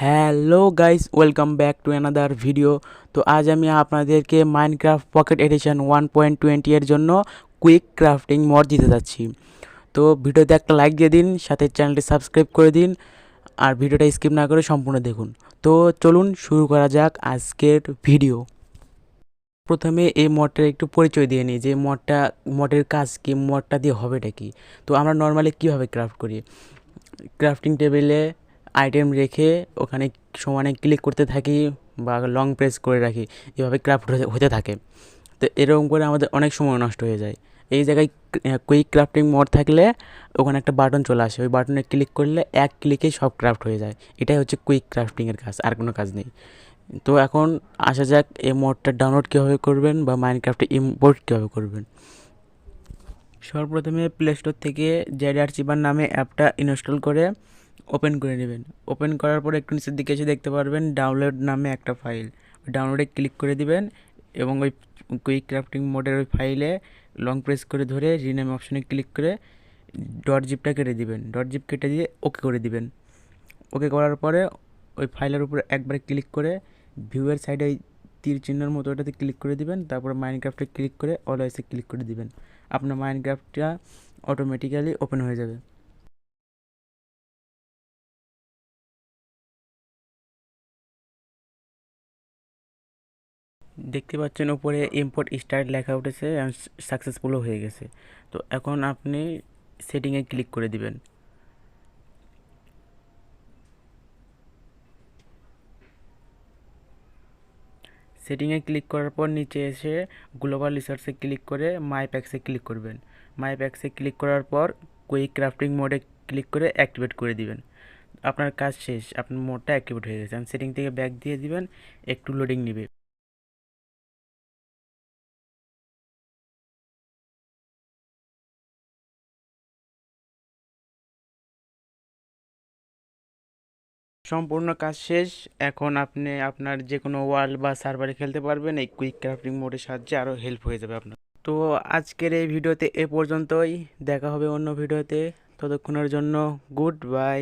Hello guys, welcome back to another video. তো আজ আমি আপনাদেরকে মাইনক্রাফট পকেট এডিশন 1.20 এর জন্য কুইক ক্রাফটিং মড দিতে যাচ্ছি। তো ভিডিওতে একটা লাইক দিয়ে দিন, সাথে চ্যানেলটি সাবস্ক্রাইব করে দিন, আর ভিডিওটা স্কিপ না করে সম্পূর্ণ দেখুন। তো চলুন শুরু করা যাক আজকের ভিডিও। প্রথমে এই মডটার একটু পরিচয় দিয়ে নিই যে মডের কাজ কি, মডটা দিয়ে হবেটা কি। তো আমরা নর্মালি কীভাবে ক্রাফট করি, ক্রাফটিং টেবিলে আইটেম রেখে ওখানে সমানে ক্লিক করতে থাকি বা লং প্রেস করে রাখি, এভাবে ক্রাফট হতে থাকে। তো এরকম করে আমাদের অনেক সময় নষ্ট হয়ে যায়। এই জায়গায় কুইক ক্রাফটিং মোড থাকলে ওখানে একটা বাটন চলে আসে, ওই বাটনে ক্লিক করলে এক ক্লিকেই সব ক্রাফট হয়ে যায়। এটাই হচ্ছে কুইক ক্রাফটিংয়ের কাজ, আর কোনো কাজ নেই। তো এখন আসা যাক এই মোডটা ডাউনলোড কীভাবে করবেন বা মাইনক্রাফটে ইম্পোর্ট কীভাবে করবেন। সর্বপ্রথমে প্লে স্টোর থেকে জেড আর্চিভার নামে অ্যাপটা ইনস্টল করে ওপেন করে নেবেন। ওপেন করার পর একটু নিচের দিকে এসে দেখতে পারবেন ডাউনলোড নামে একটা ফাইল, ওই ডাউনলোডে ক্লিক করে দিবেন এবং ওই কুইক ক্রাফটিং মোডের ওই ফাইলে লং প্রেস করে ধরে রিনেম অপশনে ক্লিক করে ডট জিপটা কেটে দিবেন। ডট জিপ কেটে দিয়ে ওকে করে দিবেন। ওকে করার পরে ওই ফাইলের উপরে একবার ক্লিক করে ভিউয়ের সাইডে ওই তীর চিহ্নের মতো ওটাতে ক্লিক করে দিবেন। তারপরে মাইনক্রাফটে ক্লিক করে অলওয়েজে ক্লিক করে দিবেন। আপনার মাইনক্রাফটটা অটোমেটিক্যালি ওপেন হয়ে যাবে। দেখতে পাচ্ছেন উপরে ইম্পোর্ট স্টার্ট লেখা উঠেছে, সাকসেসফুলও হয়ে গেছে। তো এখন আপনি সেটিংয়ে ক্লিক করে দিবেন। সেটিংয়ে ক্লিক করার পর নিচে এসে গ্লোবাল রিসোর্সে ক্লিক করে মাই প্যাক্সে ক্লিক করবেন। মাই প্যাক্সে ক্লিক করার পর কুইক ক্রাফটিং মোডে ক্লিক করে অ্যাক্টিভেট করে দিবেন। আপনার কাজ শেষ, আপনার মোডটা অ্যাক্টিভেট হয়ে গেছে। সেটিং থেকে ব্যাক দিয়ে দিবেন, একটু লোডিং নেবে। সম্পূর্ণ কাজ শেষ। এখন আপনি আপনার যে কোনো ওয়ার্ল্ড বা সার্ভারে খেলতে পারবেন, এই কুইক ক্রাফটিং মোডের সাহায্যে আরও হেল্প হয়ে যাবে আপনার। তো আজকের এই ভিডিওতে এ পর্যন্তই, দেখা হবে অন্য ভিডিওতে। ততক্ষণের জন্য গুড বাই।